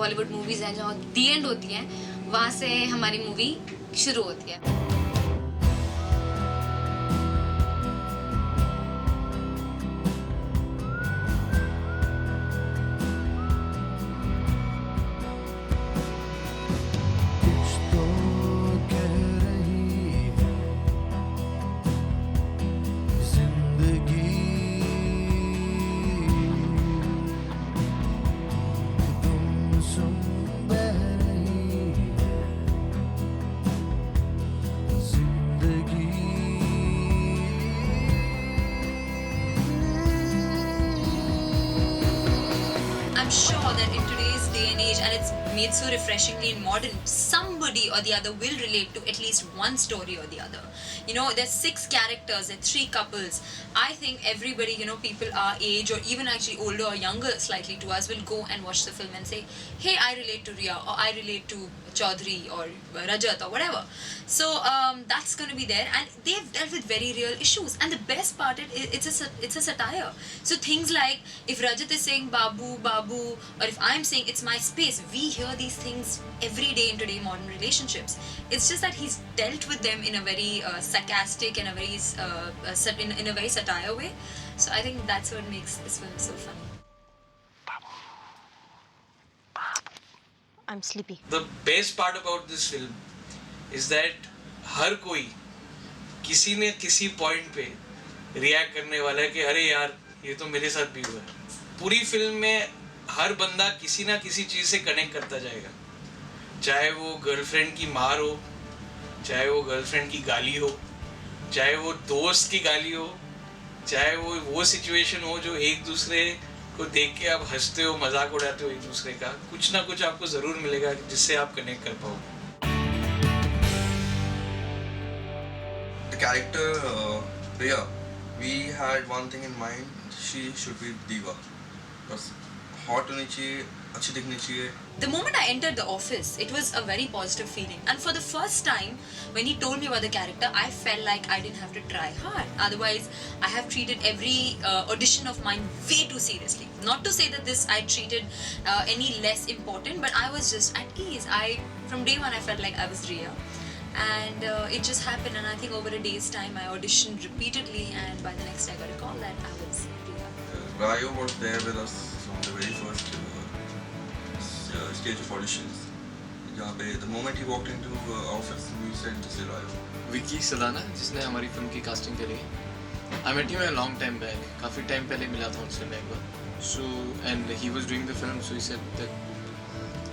Bollywood movies हैं जहाँ दी and होती हैं, वहाँ से हमारी मूवी शुरू होती है। I'm sure that in today's day and age, and it's made so refreshingly and modern, somebody or the other will relate to at least one story or the other. You know, there's 6 characters, there's 3 couples. I think everybody, you know, people our age or even actually older or younger slightly to us will go and watch the film and say, hey, I relate to Riya or I relate to Chaudhary or Rajat or whatever. So that's going to be there, and they've dealt with very real issues. And the best part is it's a satire. So things like if Rajat is saying Babu, Babu, or if I'm saying it's my space, we hear these things every day in today modern relationships. It's just that he's dealt with them in a very sarcastic and a very in a very satire way. So I think that's what makes this film so funny. I'm sleepy. The best part about this film is that हर कोई किसी ने किसी point पे react करने वाला है कि अरे यार ये तो मेरे साथ भी हुआ है। पूरी फिल्म में हर बंदा किसी ना किसी चीज़ से कनेक्ट करता जाएगा, चाहे वो गर्लफ्रेंड की मार हो, चाहे वो गर्लफ्रेंड की गाली हो, चाहे वो दोस्त की गाली हो, चाहे वो सिचुएशन हो जो एक दूसरे को देख के आप हंसते हो, मजाक उड़ाते हो एक दूसरे का, कुछ ना कुछ आपको ज़रूर मिलेगा जिससे आप कनेक्ट कर पाओ। The character Riya, we had one thing in mind. She should be diva. बस hot होनी चाहिए, अच्छी दिखनी चाहिए। The moment I entered the office, it was a very positive feeling. And for the first time, when he told me about the character, I felt like I didn't have to try hard. Otherwise, I have treated every audition of mine way too seriously. Not to say that this I treated any less important, but I was just at ease. From day one, I felt like I was Riya. And it just happened, and I think over a day's time, I auditioned repeatedly, and by the next day, I got a call that I was Riya. Rayo was there with us from the very first stage of auditions. जहाँ पे the moment he walked into office, we said this is Rayo. Vicky Sadana, जिसने हमारी film की casting करी है, I met him a long time back. काफ़ी time पहले मिला था उनसे मैं एक बार. So and he was doing the film, so he said that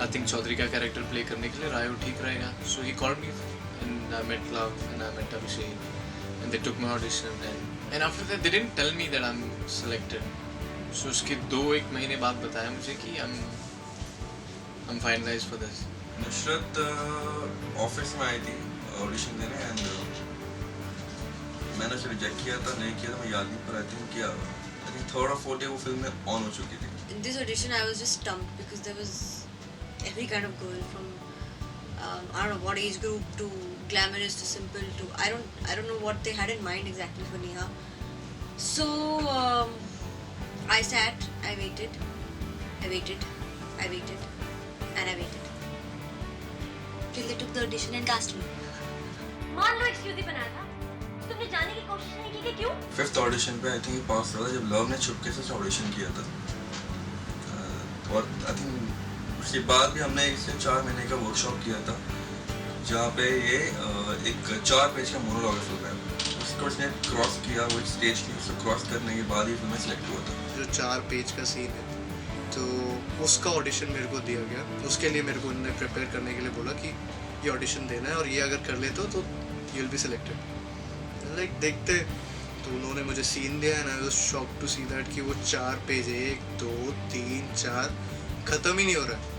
I think Chaudhary का कैरेक्टर प्ले करने के लिए रायो ठीक रहेगा. So he called me and I met Love and I met Abhishek and they took my audition and after that they didn't tell me that I'm selected. So उसके 2-1 महीने बाद बताया मुझे कि I'm finalized for this. Nusrat office में आई थी audition देने and मैंने उसे रिजेक्ट किया था, नहीं किया था, मैं याद नहीं, पर आई थिंक किया, I think 3rd or 4th day वो फिल्म में ऑन हो चुकी थी. In this audition, I was just stumped because there was every kind of girl from I don't know what age group to glamorous to simple to I don't know what they had in mind exactly for Neha. So I sat, I waited, and I waited till they took the audition and cast me. मान लो excuse ही बनाया था, तुमने जाने की कोशिश नहीं की कि क्यों? 5th ऑडिशन पे आई थिंक पास हुआ था जब लव ने चुपके से ऑडिशन किया था और आई थिंक उसके बाद भी हमने इससे 4 महीने का वर्कशॉप किया था, जहाँ पे ये एक 4 पेज का मोनोलॉग फिल्म है। उसको उसने क्रॉस किया, वो स्टेज की उसको क्रॉस करने के बाद ही फिल्म में सेलेक्ट हुआ था। जो 4 पेज का सीन है तो उसका ऑडिशन मेरे को दिया गया। उसके लिए मेरे को उन्होंने प्रिपेयर करने के लिए बोला कि ये ऑडिशन देना है और ये अगर कर लेते हो तो you will be selected. Like देखते, तो उन्होंने मुझे सीन दिया and I was shocked to see that कि वो 4 पेज 1 2 3 4 ख़त्म ही नहीं हो रहा है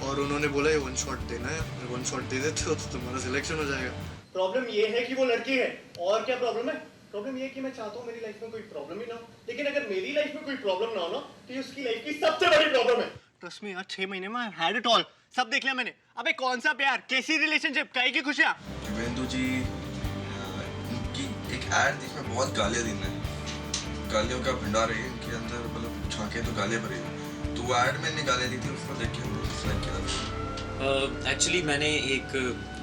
और उन्होंने बोला ये 1 शॉट देना है, अगर 1 शॉट दे देते हो तो तुम्हारा सिलेक्शन हो जाएगा। प्रॉब्लम ये है कि वो लड़की है, और क्या प्रॉब्लम है? प्रॉब्लम ये है कि मैं चाहता हूँ मेरी लाइफ में कोई प्रॉब्लम ही ना हो, लेकिन अगर मेरी लाइफ में कोई प्रॉब्लम ना हो ना तो ये उसकी लाइफ की सबसे बड़ी प्रॉब्लम है। ट्रस्ट मी यार, 6 महीने में आई हैड इट ऑल, सब देख लिया मैंने। अबे कौन सा प्यार, कैसी रिलेशनशिप, काहे की खुशियाँ। शुभेंदु जी की एक ऐड थी, इसमें बहुत गालियाँ दी हैं, गालियों का भंडार है इनके अंदर, मतलब झांके तो गालियाँ भरी हैं। तो वो ऐड में इतनी गालियाँ दी थी, उसको देख के हमने डिसलाइक किया था। एक्चुअली मैंने एक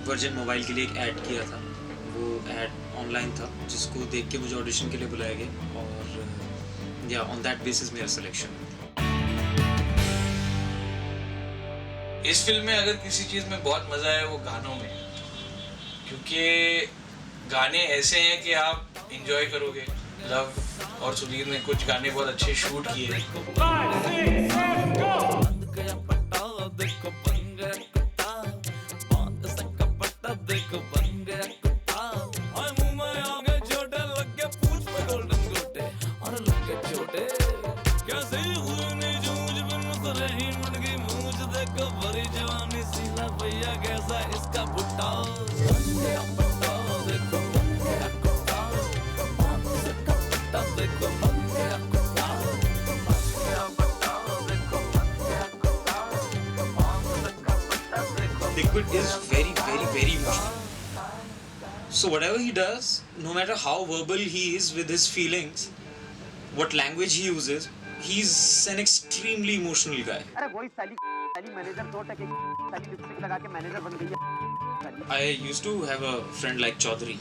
वर्जिन मोबाइल के लिए एक ऐड किया था, वो ऐड ऑनलाइन था जिसको देख के मुझे ऑडिशन के लिए बुलाया गया और या ऑन दैट बेसिस मेरा सिलेक्शन। इस फिल्म में अगर किसी चीज़ में बहुत मज़ा है वो गानों में, क्योंकि गाने ऐसे हैं कि आप इंजॉय करोगे। लव और सुधीर ने कुछ गाने बहुत अच्छे शूट किए हैं। Liquid is very, very, very emotional. So whatever he does, no matter how verbal he is with his feelings, what language he uses, he's an extremely emotional guy. अरे वही साली मैनेजर 2 टके साली लिपस्टिक लगा के manager बन गई है। I used to have a friend like Chaudhary,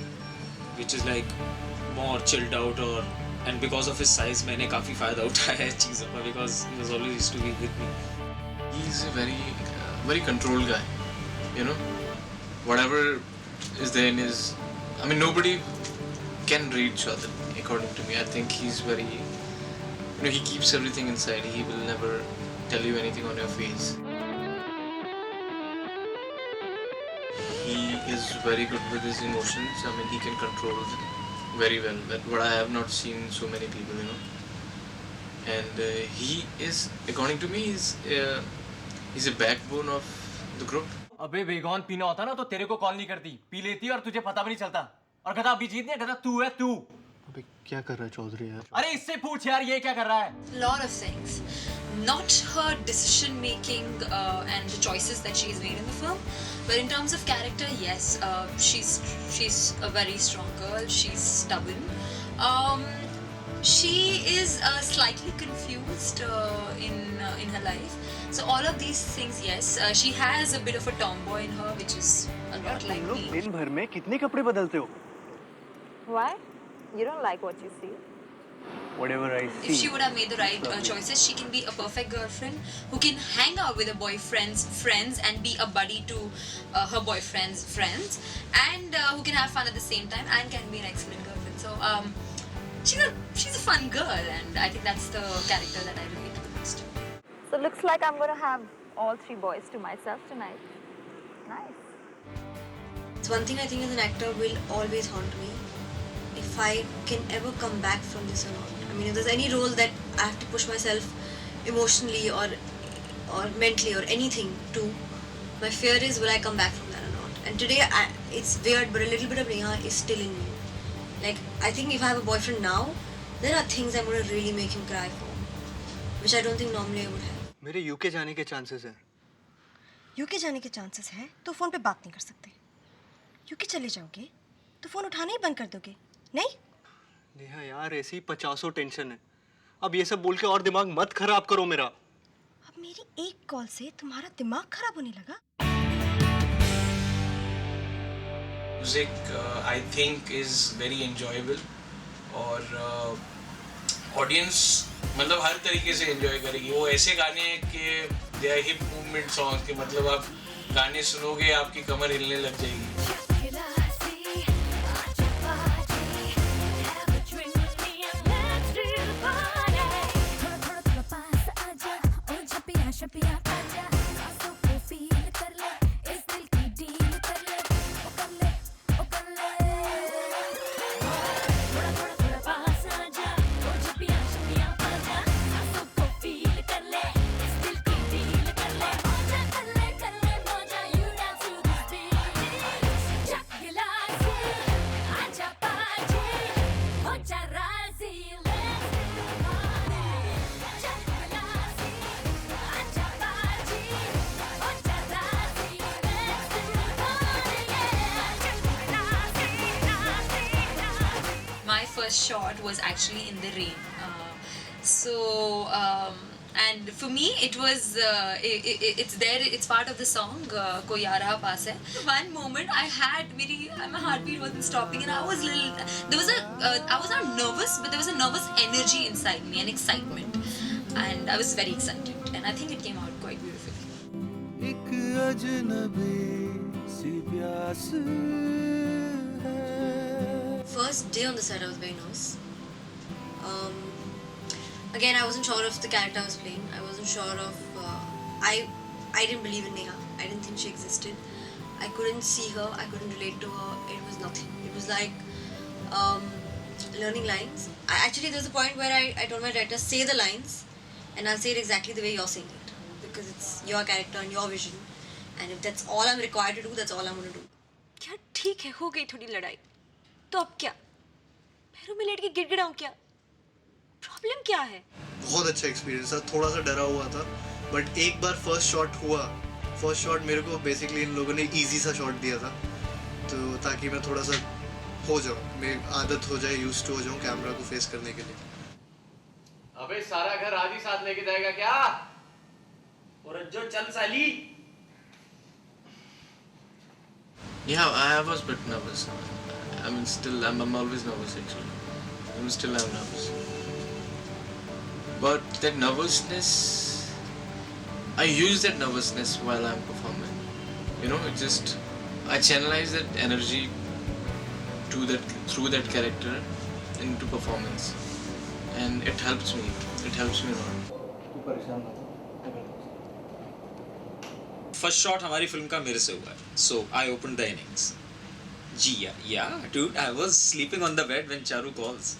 which is like more chilled out and because of his size मैंने काफी फायदा उठाया है चीज़ों का, because he was always used to be with me. He's a very controlled guy, you know. Whatever is there in his, I mean, nobody can read Chaudhary according to me. I think he's very, you know, he keeps everything inside. He will never tell you anything on your face. He is very good with his emotions. I mean, he can control them very well. But I have not seen so many people, you know. And he is, according to me, he's a backbone of the group. अबे बेगौन पीना होता ना तो तेरे को call नहीं करती, P लेती और तुझे पता भी नहीं चलता। और गधा अभी जीत नहीं, गधा तू है तू। अबे क्या कर रहा है चौधरी यार? अरे इससे पूछ यार ये क्या कर रहा है? Lot of things, not her decision making and the choices that she's made in the film, but in terms of character, yes, she's a very strong girl. She's stubborn. She is slightly confused in her life. So all of these things, yes, she has a bit of a tomboy in her, which is a lot like तुम लोग me. दिन भर में कितने कपड़े बदलते हो? Why? You don't like what you see? Whatever I If see. she would have made the right choices, she can be a perfect girlfriend who can hang out with her boyfriend's friends and be a buddy to her boyfriend's friends, and who can have fun at the same time and can be an excellent girlfriend. So she's a fun girl, and I think that's the character that I relate to the most. So looks like I'm gonna have all 3 boys to myself tonight. Nice. It's one thing I think as an actor will always haunt me. If I can ever come back from this or not. I mean, if there's any role that I have to push myself emotionally or mentally or anything to, my fear is will I come back from that or not. And today, it's weird, but a little bit of Neha is still in me. Like, I think if I have a boyfriend now, there are things I'm gonna really make him cry for, which I don't think normally I would have. मेरे UK जाने के chances हैं। UK जाने के chances हैं तो phone पे बात नहीं कर सकते। यूके चले जाओगे तो फ़ोन उठाना ही बंद कर दोगे, नहीं? नेहा यार, ऐसी 50 टेंशन है। अब ये सब बोल के और दिमाग मत खराब करो मेरा। अब मेरी एक कॉल से तुम्हारा दिमाग खराब होने लगा? Music I think is very enjoyable और ऑडियंस मतलब हर तरीके से एंजॉय करेगी। वो ऐसे गाने हैं कि they are hip movement songs के, मतलब आप गाने सुनोगे आपकी कमर हिलने लग जाएगी. My first shot was actually in the rain. And for me, it was it's there. It's part of the song "Koi Aa Raha Paas Hai." One moment, my heartbeat wasn't stopping, and I was I was not nervous, but there was a nervous energy inside me, an excitement, and I was very excited, and I think it came out quite beautifully. एक अजनबी सी प्यास है. First day on the set, I was very nervous. Again, I wasn't sure of the character I was playing. I wasn't sure of. I didn't believe in Neha. I didn't think she existed. I couldn't see her. I couldn't relate to her. It was nothing. It was like learning lines. Actually, there was a point where I told my director, say the lines, and I'll say it exactly the way you're saying it, because it's your character and your vision. And if that's all I'm required to do, that's all I'm going to do. क्या ठीक है, हो गई थोड़ी लड़ाई, तो अब क्या? पैरों में लेट के गिड़गिड़ाऊं क्या? प्रॉब्लम क्या है? बहुत अच्छा एक्सपीरियंस था. थोड़ा सा डरा हुआ था, बट एक बार फर्स्ट शॉट हुआ. फर्स्ट शॉट मेरे को बेसिकली इन लोगों ने इजी सा शॉट दिया था, तो ताकि मैं थोड़ा सा हो जाऊँ, मेरी आदत हो जाए, यूज्ड टू हो जाऊँ कैमरा को फेस करने के लिए. अबे सारा घर आज ही साथ लेके जाएगा क्या? और जो चल साली. Yeah, I was a bit nervous. I mean, still, I'm always nervous actually. I'm nervous. But that nervousness, I use that nervousness while I'm performing. You know, it just, I channelize that energy through that character into performance. And it helps me. It helps me a lot. First shot हमारी film का मेरे से हुआ है. सो I open the innings. जी या dude, I was sleeping on the bed when Charu calls.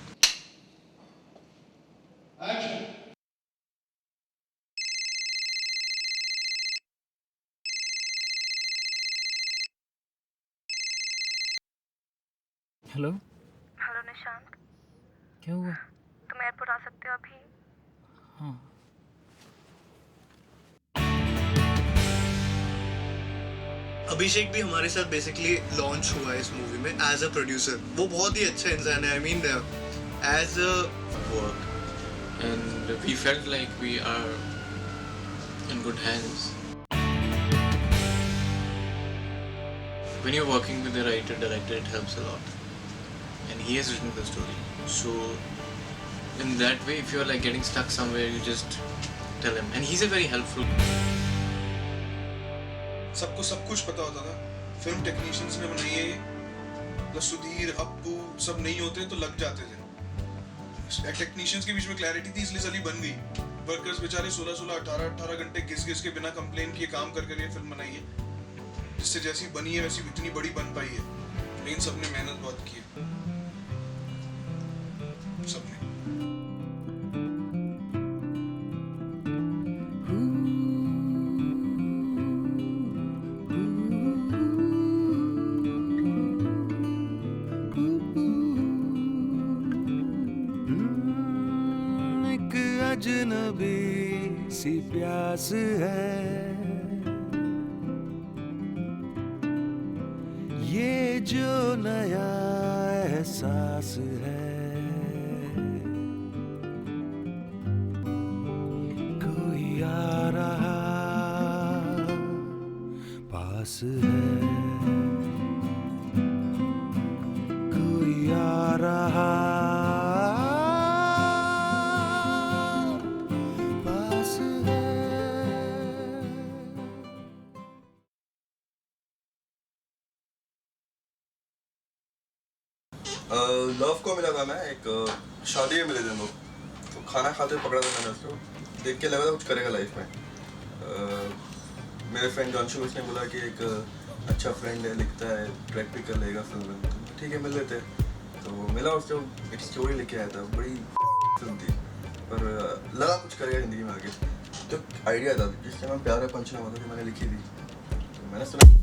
Hello hello Nishant, क्या हुआ? तुम एयरपोर्ट आ सकते हो अभी? हाँ. अभिषेक भी हमारे साथ बेसिकली लॉन्च हुआ है इस मूवी में एज अ प्रोड्यूसर. वो बहुत ही अच्छा इंसान है. I mean as a Work. And we felt like we are in good hands. When you're working with the writer, director, it helps a lot. And he has written the story. So, in that way, if you're like getting stuck somewhere, you just tell him. And he's a very helpful. सबको सब कुछ पता होता था. Film technicians ने बनाई है, तो सुधीर, अप्पू सब नहीं होते तो लग जाते थे. टेक्नीशियंस के बीच में क्लैरिटी थी, इसलिए सली बन गई. वर्कर्स बेचारे 16-16, 18-18 घंटे घिस के बिना कंप्लेन किए काम करके ये फिल्म बनाई है, जिससे जैसी बनी है वैसी इतनी बड़ी बन पाई है. लेकिन सबने मेहनत बहुत की है, सबने. एक अजनबी सी प्यास है, ये जो नया एहसास है. कोई आ रहा पास है, कोई आ रहा पास है. लव को मिला था मैं एक शादी में मिले थे हम लोग, तो खाना खाते पकड़ा था मैंने उसको, देख के लगा था कुछ करेगा लाइफ में। मेरे फ्रेंड जॉनशु उसने बोला कि एक अच्छा फ्रेंड है, लिखता है, ट्रैक भी कर लेगा फिल्म में, तो ठीक है मिल लेते। तो मिला उसको, एक स्टोरी लेके आया था, बड़ी फिल्म थी पर लगा कुछ करेगा ज़िंदगी में आगे। तो आइडिया था जिससे मैं प्यार है पंचनामा था, मैंने लिखी थी, तो मैंने सुना।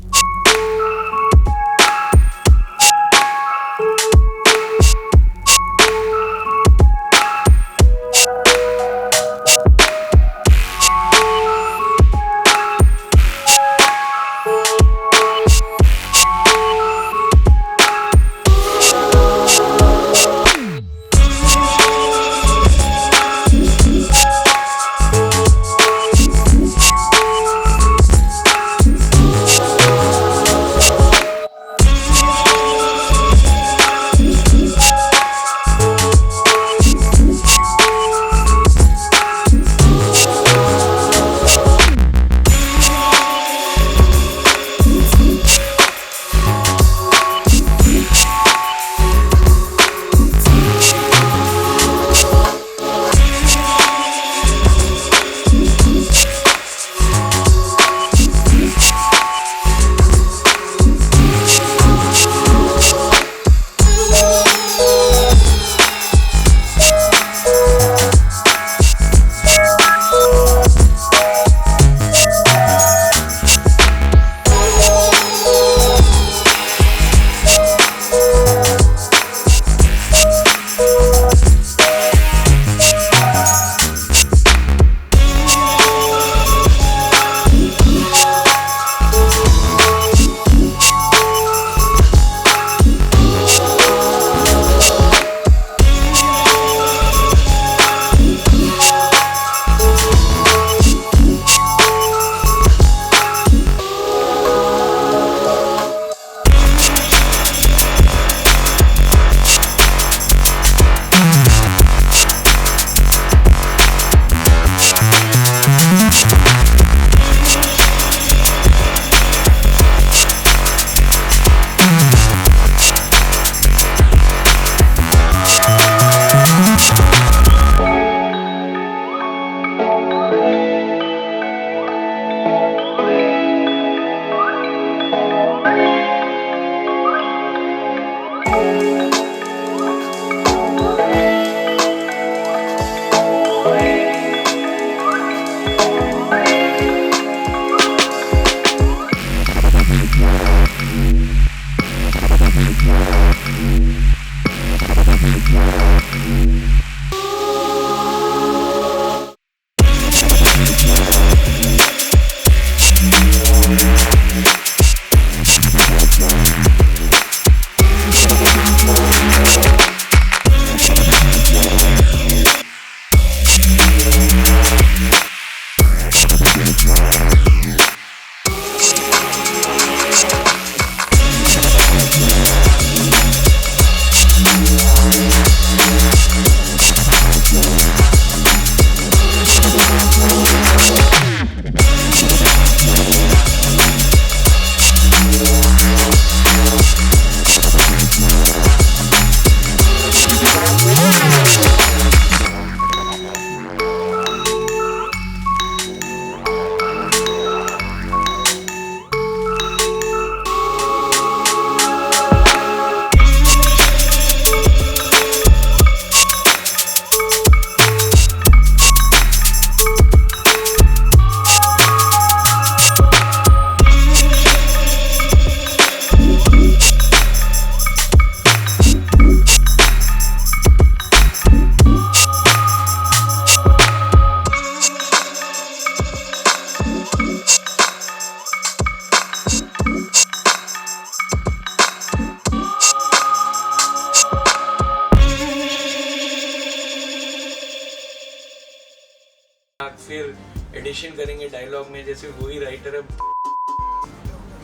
फिर एडिशन करेंगे डायलॉग में, जैसे वही राइटर है।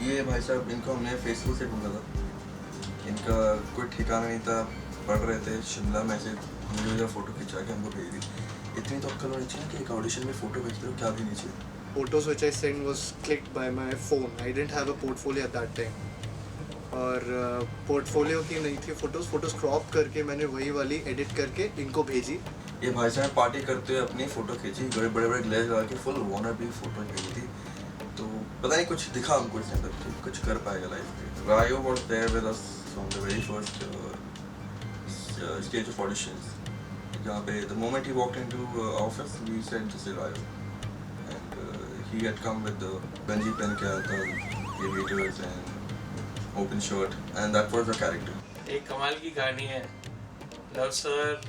ये भाई साहब इनको हमने फेसबुक से ढूंढा था, इनका कोई ठिकाना नहीं था, पढ़ रहे थे शिमला में, ऐसे हमने फ़ोटो खिंचा के हमको भेज दी। इतनी तो अक्ल होनी चाहिए कि एक ऑडिशन में फ़ोटो भेजते हो, क्या भी नहीं चाहिए। Photos which I sent was clicked by my phone. I didn't have a portfolio at that time. और पोर्टफोलियो की नहीं थी फोटोज़ क्रॉप करके मैंने वही वाली एडिट करके इनको भेजी। ये भाई साहब पार्टी करते हुए अपनी फ़ोटो खींची, बड़े बड़े ग्लेज लगा के फुल वॉनर भी फ़ोटो खींची थी। तो पता नहीं कुछ दिखा हमको इसके अंदर कि कुछ कर पाएगा लाइफ में। Rayo was there with us from the very first stage of auditions, जहाँ पे the moment he walked into office we said this is Rayo, and he had come with the गंजी पहन के आया था, aviators and open shirt, and that was the character. एक कमाल की कहानी है। लव सर,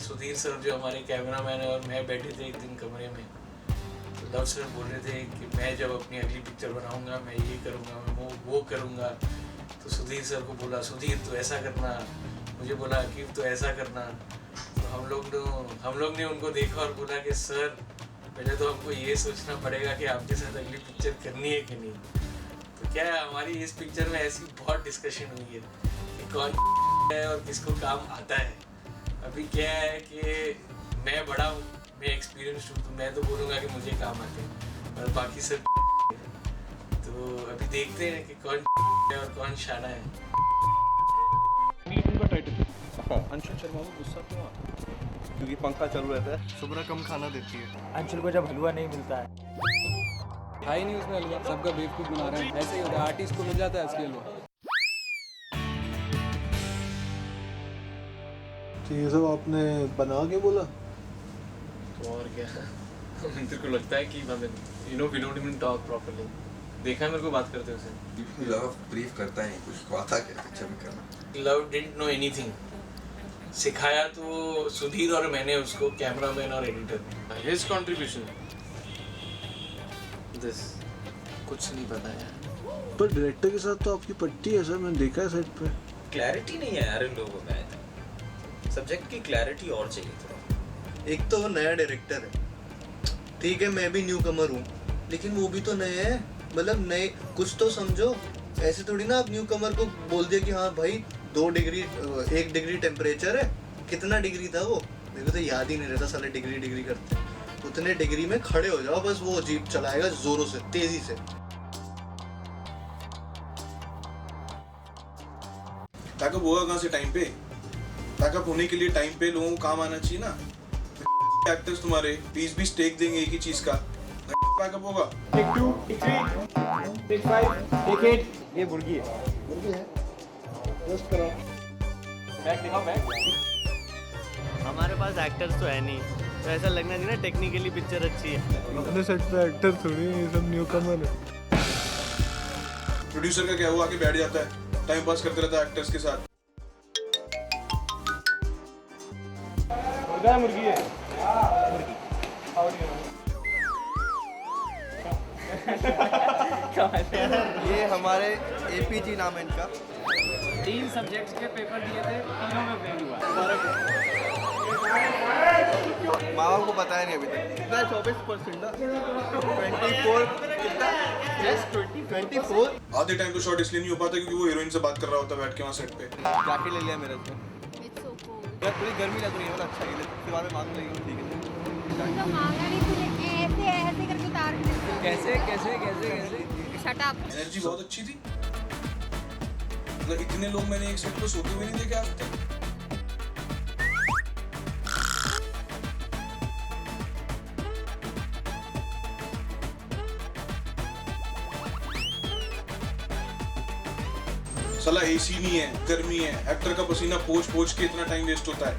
सुधीर सर जो हमारे कैमरामैन है, और मैं बैठे थे एक दिन कमरे में। तो लव सर बोल रहे थे कि मैं जब अपनी अगली पिक्चर बनाऊंगा मैं ये करूंगा, मैं वो करूंगा। तो सुधीर सर को बोला, सुधीर तो ऐसा करना, मुझे बोला अकीब तो ऐसा करना। तो हम लोग ने उनको देखा और बोला कि सर पहले तो हमको ये सोचना पड़ेगा कि आपके साथ अगली पिक्चर करनी है कि नहीं। तो क्या है, हमारी इस पिक्चर में ऐसी बहुत डिस्कशन हुई है कि कौन है और किसको काम आता है। अभी क्या है कि मैं बड़ा हूँ, मैं एक्सपीरियंस हूँ, तो मैं तो बोलूँगा कि मुझे काम आते हैं, और बाकी सब तो अभी देखते हैं कि कौन है और कौन शाना है। अंशुल शर्मा को गुस्सा क्यों आता है? क्योंकि पंखा चालू रहता है। शुभ्रा कम खाना देती है। अंशुल को जब हलवा नहीं मिलता है, है ही नहीं उसमें हलवा, सबका बेवकूफ़ बना रहे हैं। ऐसे ही होता है, आर्टिस्ट को मिल जाता है असली हलवा। तो ये सब आपने बना के बोला? तो और क्या मेरे को लगता है कि we don't even talk properly. देखा है मेरे को बात करते हुए। लव ब्रीफ करता है कुछ आता क्या पिक्चर में करना। लव डिडंट नो एनीथिंग, सिखाया तो सुधीर और मैंने उसको, कैमरामैन और एडिटर। हिज कंट्रीब्यूशन दिस कुछ नहीं पता यार। पर डायरेक्टर के साथ तो आपकी पट्टी है सर, मैंने देखा है सेट पे। क्लैरिटी नहीं है यार इन लोगों में, सब्जेक्ट की क्लैरिटी और चाहिए थोड़ा। एक तो वो नया डायरेक्टर है, ठीक है मैं भी न्यू कमर हूँ, लेकिन वो भी तो नए हैं, मतलब नए कुछ तो समझो। ऐसे थोड़ी ना आप न्यू कमर को बोल दिया कि हाँ भाई 1 डिग्री टेम्परेचर है। कितना डिग्री था वो, मेरे को तो याद ही नहीं रहता साले डिग्री करते। उतने डिग्री में खड़े हो जाओ बस, वो जीप चलाएगा जोरों से, तेजी से। बैकअप होगा कहाँ से टाइम पे? बैकअप होने के लिए टाइम पे लोगों को काम आना चाहिए ना। एक्टर्स तुम्हारे 20-20 टेक देंगे एक ही चीज का, बैकअप होगा। Take 2, take 3, take 5, take 8। ये मुर्गी है। रोस्ट करो। बैक दिखाओ, बैक। हमारे पास एक्टर्स तो है नहीं, तो ऐसा लगना चाहिए ना टेक्निकली पिक्चर अच्छी है। अपने सेट पे एक्टर थोड़ी है, ये सब न्यू कमर है। प्रोड्यूसर का क्या हुआ, आके बैठ जाता है, टाइम पास करते रहता है एक्टर्स के साथ। मुर्गी है। ये हमारे एपीजी नाम है इनका। 3 सब्जेक्ट्स के पेपर दिए थे, तीनों में फेल हुआ। माँ बाप को बताया नहीं अभी तक। कितना 24% ना 24 कितना? यस 24। आधे टाइम तो शॉट इसलिए नहीं हो पाता क्योंकि वो हीरोइन से बात कर रहा होता बैठ के वहाँ सेट पे। जाके ले लिया मेरे से। यार थोड़ी गर्मी लग रही है, अच्छा ये फिर बाद में मांग लेंगे, ठीक है। तो मांगा नहीं तूने, ऐसे करके उतार के। कैसे? Shut up. एनर्जी बहुत अच्छी थी, मतलब इतने लोग मैंने एक सेट पे सोते हुए नहीं देखे आज तक। साला एसी नहीं है, गर्मी है, एक्टर का पसीना पोंछ के इतना टाइम वेस्ट होता है।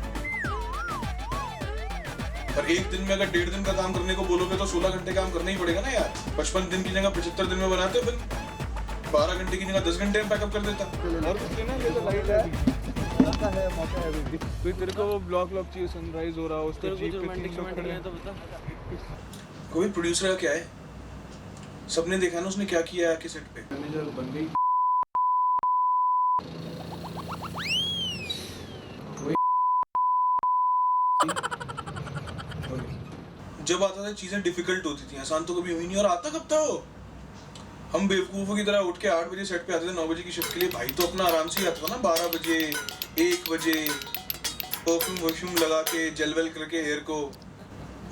पर एक दिन में अगर 1.5 दिन का काम करने को बोलोगे तो 16 घंटे काम करना ही पड़ेगा ना यार। 55 दिन की जगह 75 दिन में बनाते फिर 12 घंटे की जगह 10 घंटे में पैकअप कर देता। और कुछ ना, ये तो लाइट है, मौका है अभी। कोई तेरे को वो ब्लॉक चाहिए, सनराइज हो रहा है, उसके जीप पे 3 लोग खड़े हैं, तो बता। कोई प्रोड्यूसर का क्या है, सबने देखा ना उसने क्या किया आके सेट पे। मैनेजर बन गई। जब आता था चीजें डिफिकल्ट होती थी, आसान तो कभी हुई नहीं। और आता कब था वो? हम बेवकूफों की तरह उठ के 8 बजे सेट पे आते थे, 9 बजे की शिफ्ट के लिए। भाई तो अपना आराम से ही आता था ना, 12 बजे 1 बजे परफ्यूम लगा के जेल वेल करके हेयर को।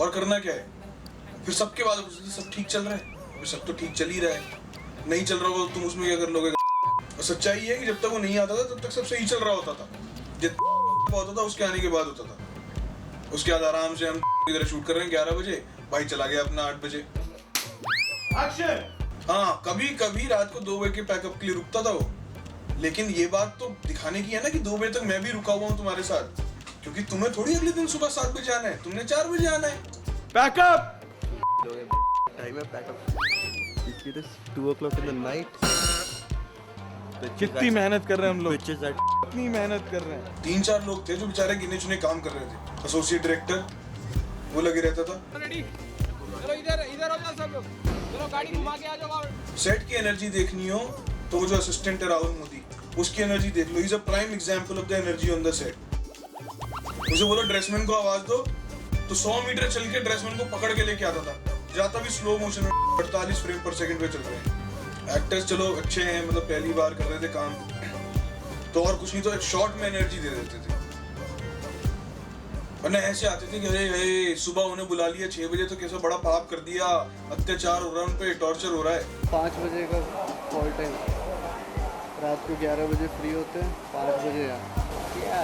और करना क्या है फिर? सबके बाद सब ठीक चल रहा है, अभी सब तो ठीक चल ही रहा है। नहीं चल रहा होगा तुम उसमें क्या कर लोगे? और सच्चाई है कि जब तक वो नहीं आता था तब तक सब सही चल रहा होता था। जितना होता था उसके आने के बाद होता था। उसके बाद आराम से हम इधर शूट कर रहे हैं 11 बजे, भाई चला गया अपना 8 बजे। हाँ, कभी कभी रात को 2 बजे के पैकअप के लिए रुकता था वो, लेकिन ये बात तो दिखाने की है ना कि 2 बजे तक मैं भी रुका हुआ हूँ तुम्हारे साथ, क्योंकि तुम्हें थोड़ी अगले दिन सुबह 7 बजे आना है, तुमने 4 बजे आना है। पैकअप टाइम है pack up. It is 2 o'clock in the night. कितनी मेहनत कर रहे हैं हम लोग, कितनी मेहनत कर रहे हैं। 3-4 लोग थे जो बेचारे गिने चुने काम कर रहे थे। एसोसिएट डायरेक्टर वो लगे रहता था। चलो इधर हो जाओ सब लोग, चलो गाड़ी घुमा के आ जाओ। सेट की एनर्जी देखनी हो तो वो जो असिस्टेंट है राहुल मोदी, उसकी एनर्जी देख लो। Is a prime example of the energy on the set. उसे बोलो ड्रेसमैन को आवाज दो तो 100 मीटर चल के ड्रेसमैन को पकड़ के लेके आता था, जाता भी स्लो मोशन में 48 फ्रेम पर सेकंड पे चल रहे हैं। एक्टर्स चलो अच्छे हैं, मतलब पहली बार कर रहे थे काम, तो और कुछ नहीं तो एक शॉट में एनर्जी दे देते थे। वरना ऐसे आते थे कि अरे सुबह उन्हें बुला लिया 6 बजे तो कैसा बड़ा पाप कर दिया, अत्याचार हो रहा है उन पे, टॉर्चर हो रहा है। 5 बजे का कॉल टाइम, रात को 11 बजे फ्री होते हैं, 5 बजे क्या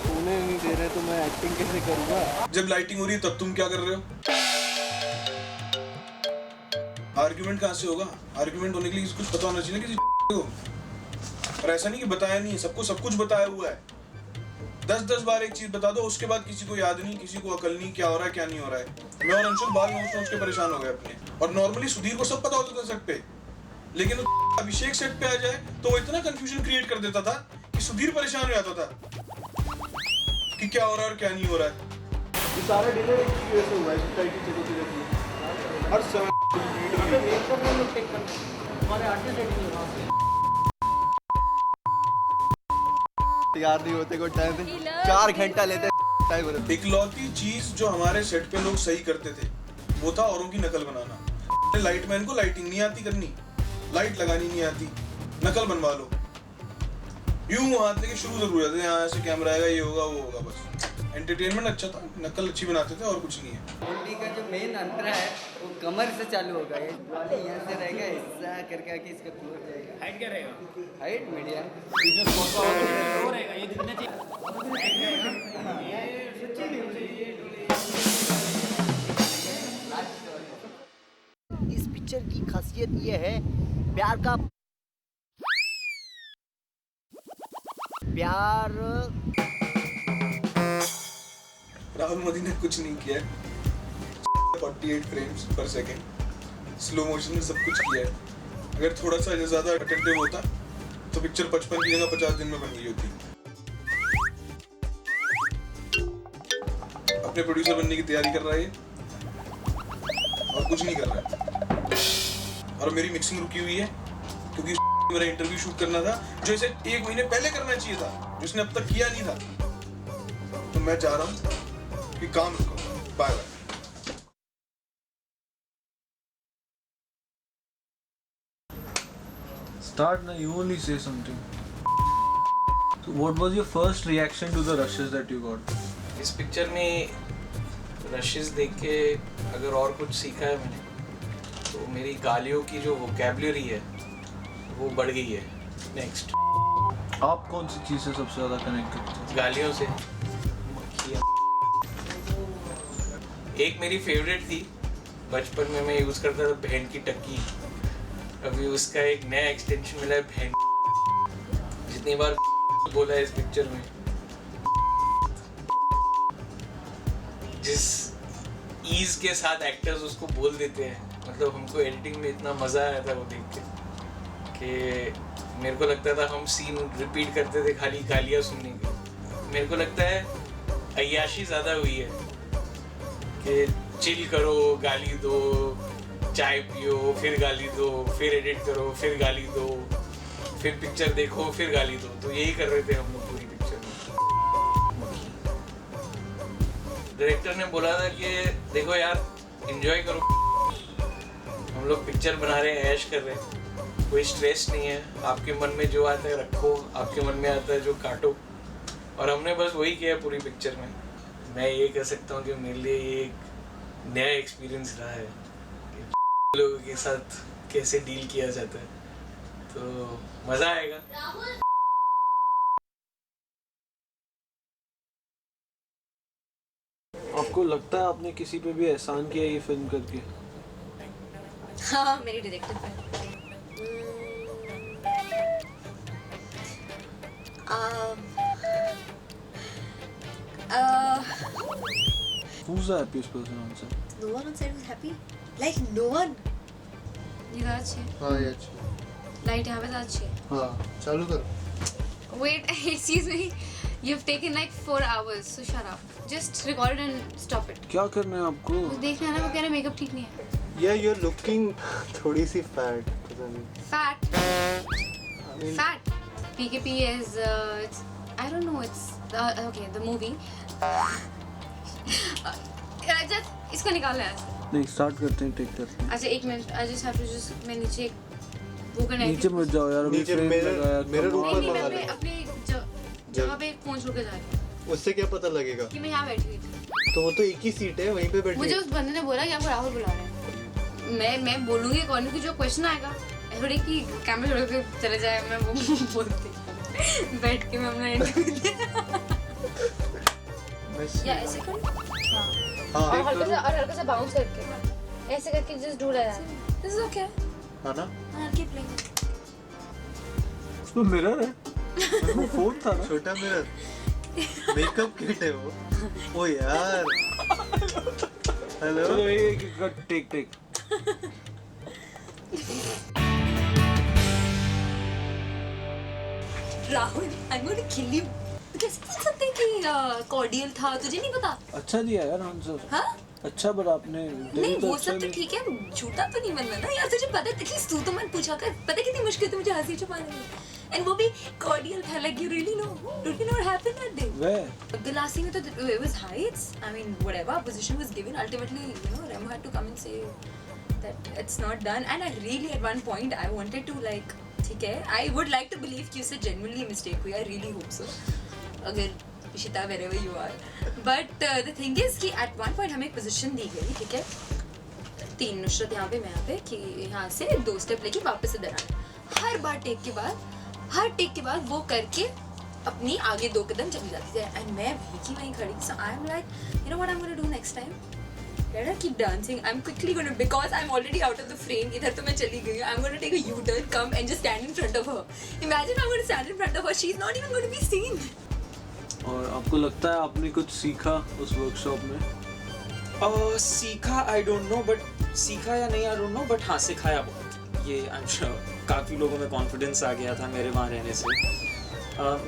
सोने नहीं दे रहे तो मैं एक्टिंग कैसे करूँगा। जब लाइटिंग हो रही है तब तुम क्या कर रहे हो? आर्ग्यूमेंट कहाँ से होगा? आर्ग्यूमेंट होने के लिए कुछ पता होना चाहिए ना किसी को। और ऐसा नहीं कि बताया नहीं है, सबको सब कुछ बताया हुआ है। 10 बार एक चीज बता दो, उसके बाद किसी को याद नहीं, किसी को अकल नहीं, क्या हो रहा है क्या नहीं हो रहा है। मैं और अंशुल बाल नोच के परेशान हो गए अपने। और नॉर्मली सुधीर को सब पता होता था सेट पे, लेकिन अभिषेक सेट पे आ जाए तो वो इतना कंफ्यूजन क्रिएट कर देता था कि सुधीर परेशान हो जाता था कि क्या हो रहा है और क्या नहीं हो रहा है। ये सारा डिले एक ही वजह से हुआ है, सोसाइटी चलो चलो हर समय तैयार नहीं होते, कोई टाइम पे 4 घंटा लेते टाइम। इकलौती चीज जो हमारे सेट पे लोग सही करते थे वो था औरों की नकल बनाना। लाइटमैन को लाइटिंग नहीं आती करनी, लाइट लगानी नहीं आती, नकल बनवा लो। यूं हाथ लेके शुरू जरूर रहते, यहाँ ऐसे कैमरा आएगा, ये होगा वो होगा, बस एंटरटेनमेंट अच्छा था, नकल अच्छी बनाते थे और कुछ नहीं है। बॉडी का जो मेन अंतर है वो कमर से चालू होगा, ये बॉडी यहाँ से रहेगा, ऐसा करके आके इसका क्लोज जाएगा। हाइट क्या रहेगा? Height medium. इस पिक्चर की खासियत ये है, प्यार राहुल मोदी ने कुछ नहीं किया है। 48 फ्रेम्स पर सेकंड स्लो मोशन में सब कुछ किया है। अगर थोड़ा सा ज्यादा अटेंटिव होता तो पिक्चर 55 की जगह 50 दिन में बन गई होती। अपने प्रोड्यूसर बनने की तैयारी कर रहा है और कुछ नहीं कर रहा है। और मेरी मिक्सिंग रुकी हुई है क्योंकि मेरा इंटरव्यू शूट करना था जो इसे 1 महीने पहले करना चाहिए था, जो इसने अब तक किया नहीं था। तो मैं जा रहा हूँ कि काम रुको, bye bye. Start now, you only say something. So what was your first reaction to the rushes that you got? इस पिक्चर में रशेस देख के अगर और कुछ सीखा है मैंने तो मेरी गालियों की जो वोकैबुलरी है वो बढ़ गई है। नेक्स्ट, आप कौन सी चीज़ से सबसे ज़्यादा कनेक्ट करते हैं? गालियों से। एक मेरी फेवरेट थी, बचपन में मैं यूज़ करता था, बहन की टक्की। अभी उसका एक नया एक्सटेंशन मिला है, बहन। जितनी बार बोला है इस पिक्चर में, जिस ईज के साथ एक्टर्स उसको बोल देते हैं, मतलब हमको एडिटिंग में इतना मज़ा आया था वो देख के कि मेरे को लगता था हम सीन रिपीट करते थे खाली गालियाँ सुनने के। मेरे को लगता है अय्याशी ज़्यादा हुई है कि चिल करो, गाली दो, चाय पियो, फिर गाली दो, फिर एडिट करो, फिर गाली दो, फिर पिक्चर देखो, फिर गाली दो। तो यही कर रहे थे हम लोग पूरी पिक्चर में। डायरेक्टर ने बोला था कि देखो यार, एंजॉय करो, हम लोग पिक्चर बना रहे हैं, ऐश कर रहे हैं, कोई स्ट्रेस नहीं है, आपके मन में जो आता है रखो, आपके मन में आता है जो काटो। और हमने बस वही किया पूरी पिक्चर में। मैं ये कह सकता हूँ कि मेरे लिए ये एक नया एक्सपीरियंस रहा है कि लोगों के साथ कैसे डील किया जाता है। तो मजा आएगा। आपको लगता है आपने किसी पे भी एहसान किया ये फिल्म करके? हाँ, मेरी डायरेक्टर पे। Who's the happiest person on set? No one on set was happy. Like no one. ये ज़्यादा अच्छी है। हाँ ये अच्छी है। लाइट यहाँ पे ज़्यादा अच्छी है। हाँ चालू कर। Wait, excuse me. You've taken like 4 hours, so shut up. Just record it and stop it. क्या करना है आपको? वो देखना है ना, वो कह रहे मेकअप ठीक नहीं है। Yeah, you're looking थोड़ी सी fat. Fat. Fat. PKP is it's, I don't know. It's okay. The movie. Rajat, इसको निकालना है। नहीं स्टार्ट करते हैं, टेक करते हैं। अच्छा 1 minute. I just have to just मैं नीचे वो करना है। नीचे मत जाओ यार, अभी नीचे फ्रेम लगाया। मेरे ऊपर नहीं, लगा मैं ले। अपने जगह पे फोन छोड़ के जा रही हूँ उससे क्या पता लगेगा? कि मैं यहाँ बैठी हुई थी। तो वो तो एक ही सीट है, वहीं पे बैठी मुझे है। उस बंदे ने बोला कि आपको राहुल बुला रहे हैं। मैं बोलूँगी अकॉर्डिंग टू जो क्वेश्चन आएगा, थोड़ी कि कैमरा छोड़ के चले जाए। मैं वो बोलती बैठ के मैं अपना इंटरव्यू दिया। या ऐसे करो। हाँ। और हल्का सा बाउंस करके ऐसे करके just do like that. This is okay. हाँ ना? हाँ कीप प्लेइंग। उसमें मिरर है। वो फोन था ना? छोटा मिरर। मेकअप किट है वो। ओ यार। हेलो। चलो एक take. Rahul, I'm going to kill you. तो कैसे बोल सकते हैं कि कॉर्डियल था? तुझे नहीं पता? अच्छा दिया यार आंसर। हाँ? अच्छा पर आपने नहीं वो सब तो ठीक है, झूठा तो नहीं बनना ना यार। तुझे पता है एटलीस्ट तू तो मत पूछा कर। पता है कितनी मुश्किल थी मुझे हंसी छुपाने में। एंड वो भी कॉर्डियल था। Like you really know, don't you know what happened that day? Where? The last thing it was heights. I mean whatever position was given, ultimately you know Remo had to come and say that it's not done. And I really at one point I wanted to like ठीक है, I would like to believe कि उससे genuinely mistake हुई. I really hope so. अगर Ishita wherever you are. But the thing is कि at one point हमें एक position दी गई, ठीक है? 3 नुसरत यहाँ पे, मैं यहाँ पे, कि यहाँ से 2 स्टेप लेके वापस इधर आना। हर बार टेक के बाद वो करके अपनी आगे 2 कदम चली जाती है। एंड मैं वही की वहीं खड़ी। So I'm like, you know what I'm gonna do next time? Let her keep dancing. I'm quickly gonna, because I'm already out of the frame. इधर तो मैं चली गई हूँ. I'm gonna take a U-turn, come and just stand in front of her. Imagine I'm gonna stand in front of her. She's not even going to be seen. और आपको लगता है आपने कुछ सीखा उस वर्कशॉप में? सीखा I don't know, but सीखा या नहीं I don't know, but हाँ सिखाया बहुत। ये I'm sure काफ़ी लोगों में कॉन्फिडेंस आ गया था मेरे वहाँ रहने से।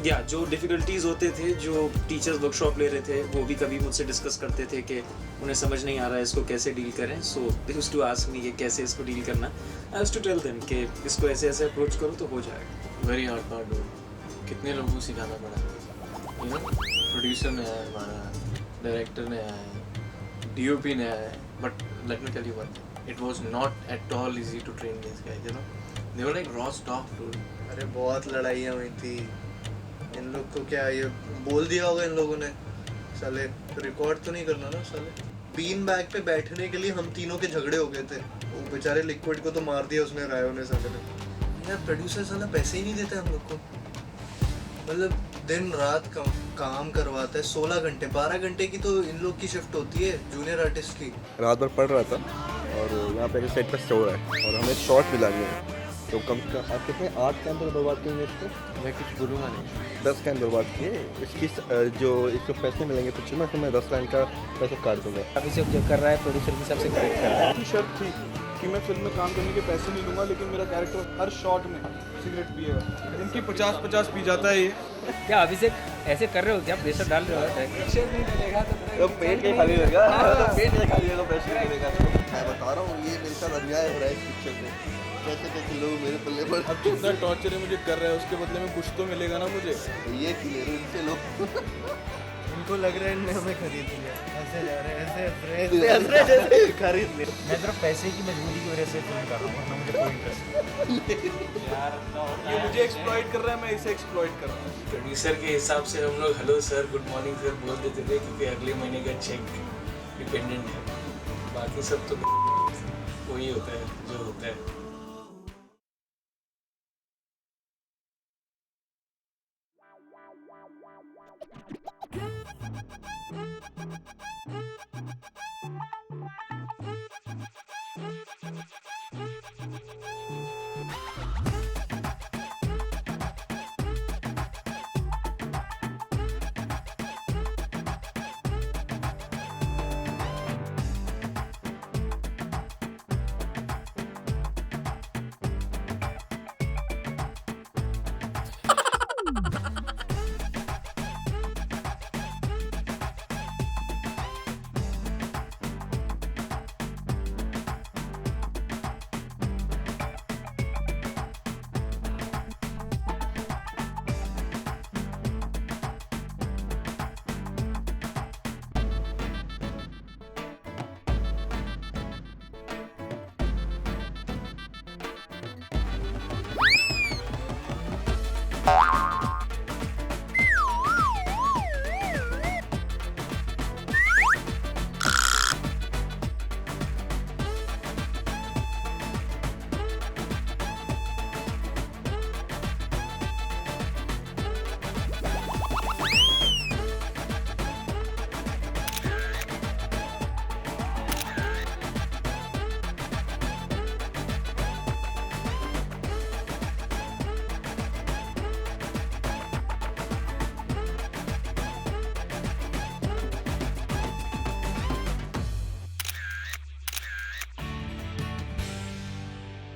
या जो डिफ़िकल्टीज़ होते थे, जो टीचर्स वर्कशॉप ले रहे थे, वो भी कभी मुझसे डिस्कस करते थे कि उन्हें समझ नहीं आ रहा है इसको कैसे डील करें। So they used to ask me कि कैसे इसको डील करना। I used to tell them कि इसको ऐसे ऐसे अप्रोच करो तो हो जाएगा। वेरी हार्ड पार्ट हो। कितने लोगों को सिखाना पड़ा। यू नो प्रोड्यूसर ने आया हमारा, डायरेक्टर ने आया, DOP ने आया। But let me tell you one thing, it was not at all easy to train this guys. You know they were like raw stock dude. अरे बहुत लड़ाइयाँ हुई थी। इन लोग को क्या ये बोल दिया होगा इन लोगों ने, साले रिकॉर्ड तो नहीं करना ना साले। बीन बैग पे बैठने के लिए हम तीनों के झगड़े हो गए थे। वो बेचारे लिक्विड को तो मार दिया उसने, रायो ने साले ने। यार प्रोड्यूसर साला पैसे ही नहीं देते हम लोग को। मतलब दिन रात काम करवाता है 16 घंटे, 12 घंटे की तो इन लोग की शिफ्ट होती है जूनियर आर्टिस्ट की। रात भर पढ़ रहा था और यहाँ पे सेट पर सो रहा है और हमें शॉर्ट मिला नहीं है। तो कम से कम आप कितने 8 कैमरे बर्बाद किए इसको? मैं कुछ बोलूँगा नहीं। 10 कैन बर्बाद किए। इसकी जो इसको पैसे मिलेंगे पिक्चर में, तो मैं 10 लाइन का पैसा काट दूंगा। अभी से जो कर रहा है प्रोड्यूसर के हिसाब से करेक्ट कर रहा है। शर्त थी कि मैं फिल्म में काम करने के पैसे नहीं लूँगा, लेकिन मेरा कैरेक्टर हर शॉट में सिगरेट पिएगा। इनकी 50-50 पी जाता है ये। क्या अभिषेक ऐसे कर रहे हो क्या? प्रेशर डाल रहे हो? प्रेशर नहीं मिलेगा तो पेट के खाली रहेगा। पेट के खाली रहेगा, प्रेशर मिलेगा। मैं बता रहा हूँ ये मेरे साथ अन्याय हो रहा है इस पिक्चर में। कैसे कैसे लोग मेरे पल्ले पर अब जितना टॉर्चर है मुझे कर रहा है, उसके बदले में कुछ तो मिलेगा ना मुझे। ये क्लियर है इनसे लोग। इनको लग रहा है इनने हमें खरीद लिया। ऐसे जा रहे हैं, ऐसे खरीद लिया। मैं सिर्फ पैसे की मजबूरी की वजह से फिल्म कर रहा हूँ, वरना मुझे कोई इंटरेस्ट नहीं। ये मुझे एक्सप्लॉइट कर रहा है, मैं इसे एक्सप्लॉइट कर रहा हूँ। प्रोड्यूसर के हिसाब से हम लोग hello sir, good morning sir बोल देते थे, क्योंकि अगले महीने का चेक डिपेंडेंट है। बाकी सब तो वही होता है जो होता है।